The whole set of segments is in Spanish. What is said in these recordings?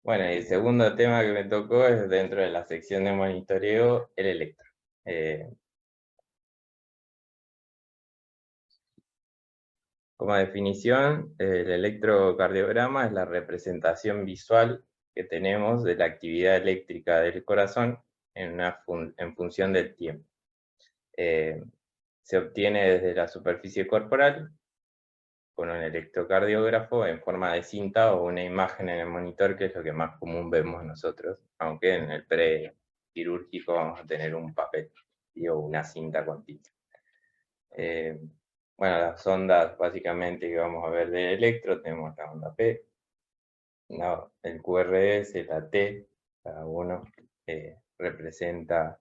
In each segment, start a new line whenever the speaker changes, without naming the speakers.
Bueno, y el segundo tema que me tocó es dentro de la sección de monitoreo, el electro. Como definición, el electrocardiograma es la representación visual que tenemos de la actividad eléctrica del corazón en función del tiempo. Se obtiene desde la superficie corporal con un electrocardiógrafo en forma de cinta o una imagen en el monitor, que es lo que más común vemos nosotros, aunque en el prequirúrgico vamos a tener un papel o una cinta con tinta. Bueno, las ondas básicamente que vamos a ver del electro, tenemos la onda P, el QRS, la T, cada uno representa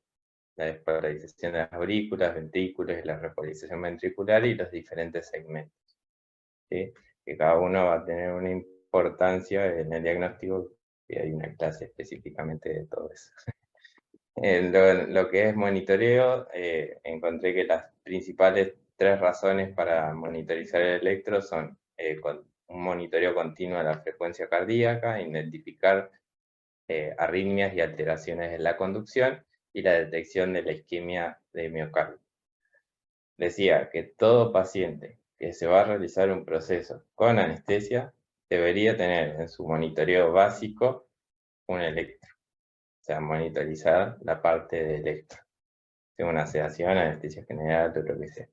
la despolarización de las aurículas, ventrículos, la repolarización ventricular y los diferentes segmentos, ¿sí? Que cada uno va a tener una importancia en el diagnóstico, y hay una clase específicamente de todo eso. En lo que es monitoreo, encontré que las principales 3 razones para monitorizar el electro son un monitoreo continuo de la frecuencia cardíaca, identificar arritmias y alteraciones en la conducción, y la detección de la isquemia de miocardio. Decía que todo paciente que se va a realizar un proceso con anestesia debería tener en su monitoreo básico un electro, o sea, monitorizar la parte de electro, sea una sedación, anestesia general o lo que sea.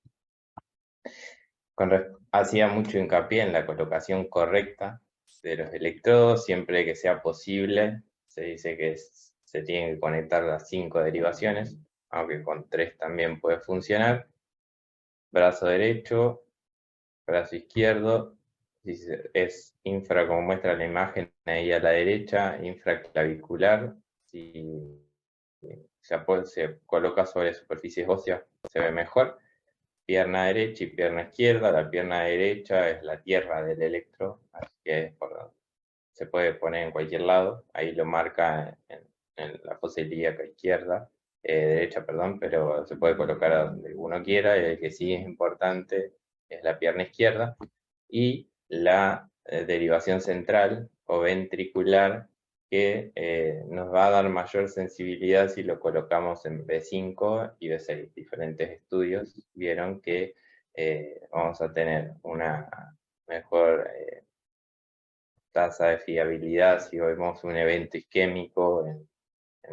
Hacía mucho hincapié en la colocación correcta de los electrodos, siempre que sea posible. Se dice que se tienen que conectar las 5 derivaciones, aunque con 3 también puede funcionar. Brazo derecho, brazo izquierdo, si es infra, como muestra la imagen ahí a la derecha, infraclavicular, si se coloca sobre superficies óseas se ve mejor. Pierna derecha y pierna izquierda. La pierna derecha es la tierra del electro, así que se puede poner en cualquier lado. Ahí lo marca en la fosa ilíaca izquierda, derecha, perdón, pero se puede colocar a donde uno quiera. Y el que sí es importante es la pierna izquierda. Y la derivación central o ventricular, que nos va a dar mayor sensibilidad si lo colocamos en B5 y B6. Diferentes estudios vieron que vamos a tener una mejor tasa de fiabilidad si vemos un evento isquémico en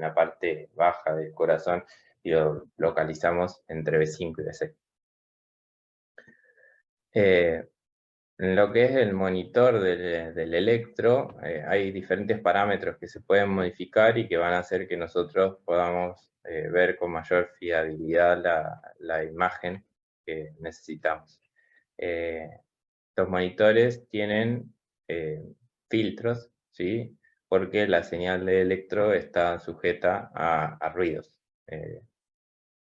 la parte baja del corazón y lo localizamos entre B5 y B6. En lo que es el monitor del electro, hay diferentes parámetros que se pueden modificar y que van a hacer que nosotros podamos ver con mayor fiabilidad la imagen que necesitamos. Los monitores tienen filtros, ¿sí? Porque la señal de electro está sujeta a ruidos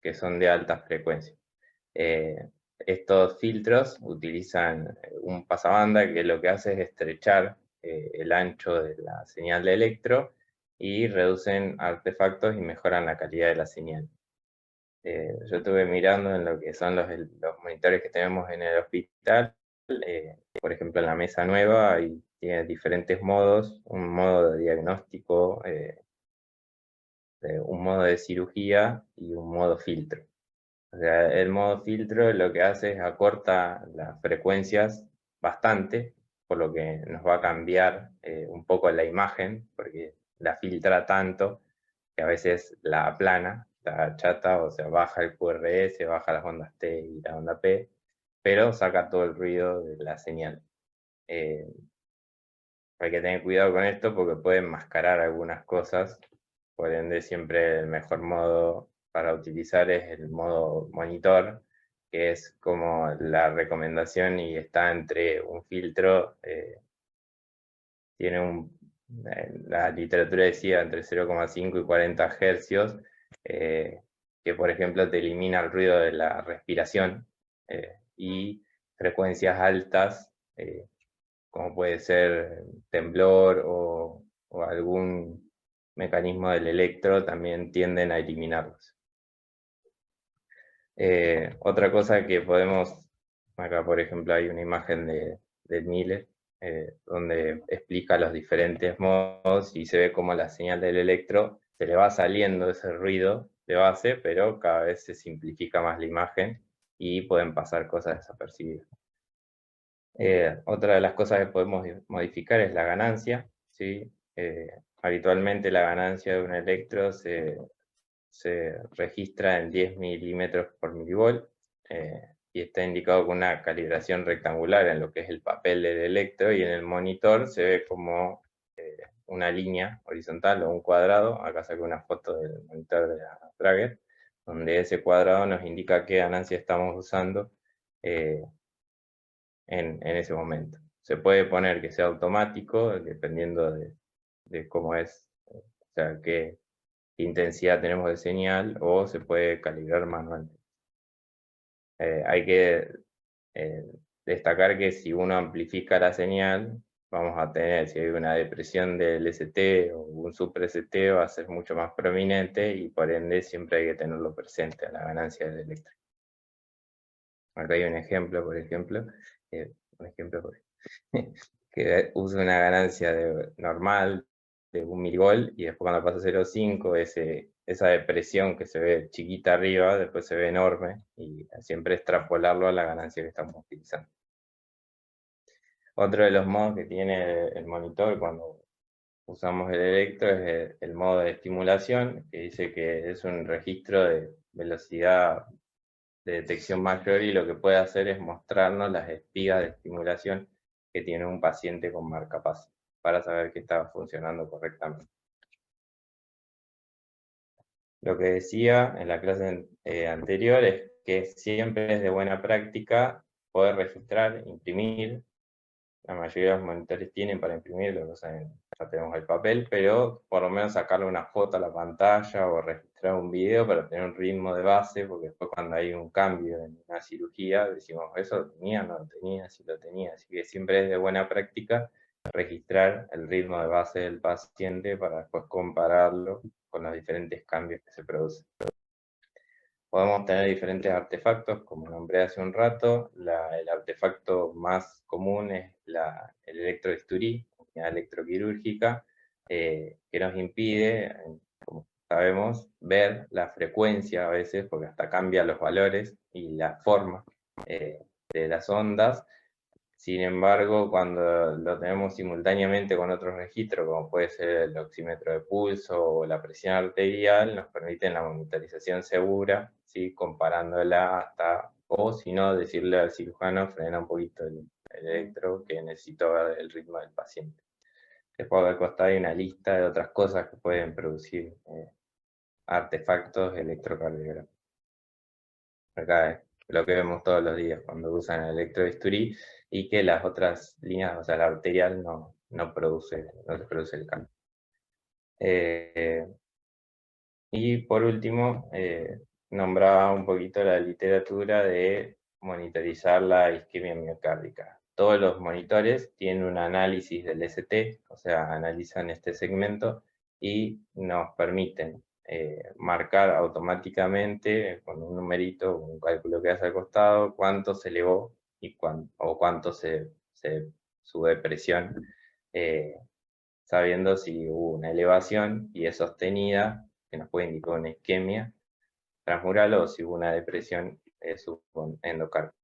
que son de alta frecuencia. Estos filtros utilizan un pasabanda que lo que hace es estrechar el ancho de la señal de electro y reducen artefactos y mejoran la calidad de la señal. Yo estuve mirando en lo que son los monitores que tenemos en el hospital. Por ejemplo, en la mesa nueva tiene diferentes modos: un modo de diagnóstico, un modo de cirugía y un modo filtro. O sea, el modo filtro lo que hace es acorta las frecuencias bastante, por lo que nos va a cambiar un poco la imagen, porque la filtra tanto que a veces la aplana, la chata, o sea, baja el QRS, baja las ondas T y la onda P, pero saca todo el ruido de la señal. Hay que tener cuidado con esto porque puede enmascarar algunas cosas, por ende siempre el mejor modo para utilizar es el modo monitor, que es como la recomendación y está entre un filtro, tiene la literatura decía entre 0,5 y 40 hercios, que por ejemplo te elimina el ruido de la respiración, y frecuencias altas, como puede ser temblor o algún mecanismo del electro, también tienden a eliminarlos. Otra cosa que podemos, acá por ejemplo hay una imagen de Miller, donde explica los diferentes modos y se ve cómo la señal del electro se le va saliendo ese ruido de base, pero cada vez se simplifica más la imagen y pueden pasar cosas desapercibidas. Otra de las cosas que podemos modificar es la ganancia, ¿sí? Habitualmente la ganancia de un electro se registra en 10 milímetros por milivolt y está indicado con una calibración rectangular en lo que es el papel del electro, y en el monitor se ve como una línea horizontal o un cuadrado. Acá saqué una foto del monitor de la Trager, donde ese cuadrado nos indica qué ganancia estamos usando en ese momento. Se puede poner que sea automático, dependiendo de cómo es, o sea, qué intensidad tenemos de señal, o se puede calibrar manualmente. Hay que destacar que si uno amplifica la señal, vamos a tener, si hay una depresión del ST o un super ST, va a ser mucho más prominente y por ende siempre hay que tenerlo presente a la ganancia del electro. Acá hay un ejemplo, por ejemplo, que usa una ganancia normal de 1 milivolt, y después cuando pasa a 0,5, esa depresión que se ve chiquita arriba, después se ve enorme, y siempre extrapolarlo a la ganancia que estamos utilizando. Otro de los modos que tiene el monitor cuando usamos el electro es el modo de estimulación, que dice que es un registro de velocidad de detección mayor, y lo que puede hacer es mostrarnos las espigas de estimulación que tiene un paciente con marcapasos para saber que está funcionando correctamente. Lo que decía en la clase anterior es que siempre es de buena práctica poder registrar, imprimir. La mayoría de los monitores tienen para imprimir, lo que ya tenemos el papel, pero por lo menos sacarle una foto a la pantalla o registrar un video para tener un ritmo de base, porque después cuando hay un cambio en una cirugía decimos, ¿eso lo tenía? ¿No lo tenía? ¿Sí lo tenía? Así que siempre es de buena práctica registrar el ritmo de base del paciente para después compararlo con los diferentes cambios que se producen. Podemos tener diferentes artefactos, como nombré hace un rato. El artefacto más común es el electrobisturí, unidad electroquirúrgica, que nos impide, como sabemos, ver la frecuencia a veces, porque hasta cambia los valores y la forma de las ondas. Sin embargo, cuando lo tenemos simultáneamente con otros registros, como puede ser el oxímetro de pulso o la presión arterial, nos permiten la monitorización segura, ¿sí? Comparándola hasta, o si no, decirle al cirujano, frena un poquito el electro, que necesito ver el ritmo del paciente. Después al costado hay una lista de otras cosas que pueden producir artefactos electrocardiográficos. Acá es lo que vemos todos los días cuando usan el electrobisturí, y que las otras líneas, o sea, la arterial no se produce el cambio. Y por último, nombraba un poquito la literatura de monitorizar la isquemia miocárdica. Todos los monitores tienen un análisis del ST, o sea, analizan este segmento y nos permiten marcar automáticamente con un numerito, un cálculo que hace al costado, cuánto se elevó o cuánto su depresión, sabiendo si hubo una elevación y es sostenida, que nos puede indicar una isquemia transmural, o si hubo una depresión endocárdica.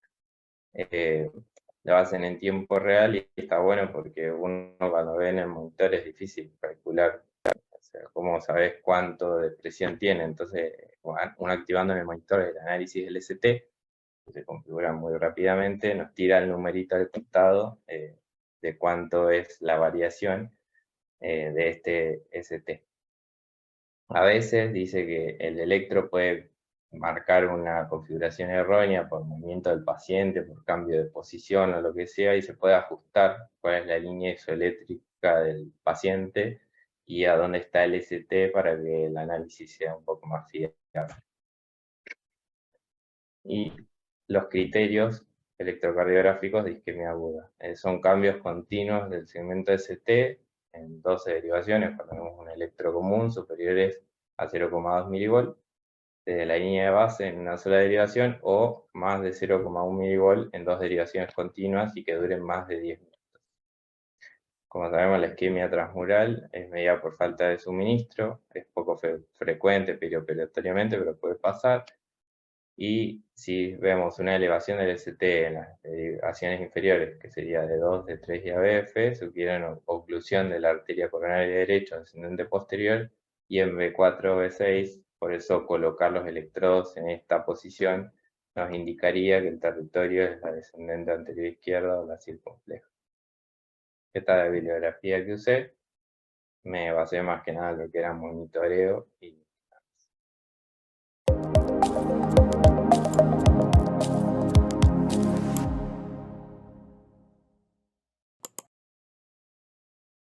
Lo hacen en tiempo real y está bueno porque uno cuando ve en el monitor es difícil calcular, o sea, cómo sabes cuánto de presión tiene. Entonces, uno activando en el monitor el análisis del ST, que se configura muy rápidamente, nos tira el numerito al costado de cuánto es la variación de este ST. A veces dice que el electro puede marcar una configuración errónea por movimiento del paciente, por cambio de posición o lo que sea, y se puede ajustar cuál es la línea isoeléctrica del paciente y a dónde está el ST para que el análisis sea un poco más fiable. Y los criterios electrocardiográficos de isquemia aguda son cambios continuos del segmento ST en 12 derivaciones, cuando tenemos un electro común superiores a 0,2 milivolt, desde la línea de base en una sola derivación, o más de 0,1 milivolt en 2 derivaciones continuas y que duren más de 10 minutos. Como sabemos, la isquemia transmural es medida por falta de suministro, es poco frecuente perioperatoriamente, pero puede pasar. Y si vemos una elevación del ST en las derivaciones inferiores, que sería de 2, de 3 y ABF, sugieren oclusión de la arteria coronaria derecha descendente posterior y en B4 o B6, por eso colocar los electrodos en esta posición nos indicaría que el territorio es la descendente anterior izquierda o la circunfleja. Esta bibliografía que usé, me basé más que nada en lo que era monitoreo y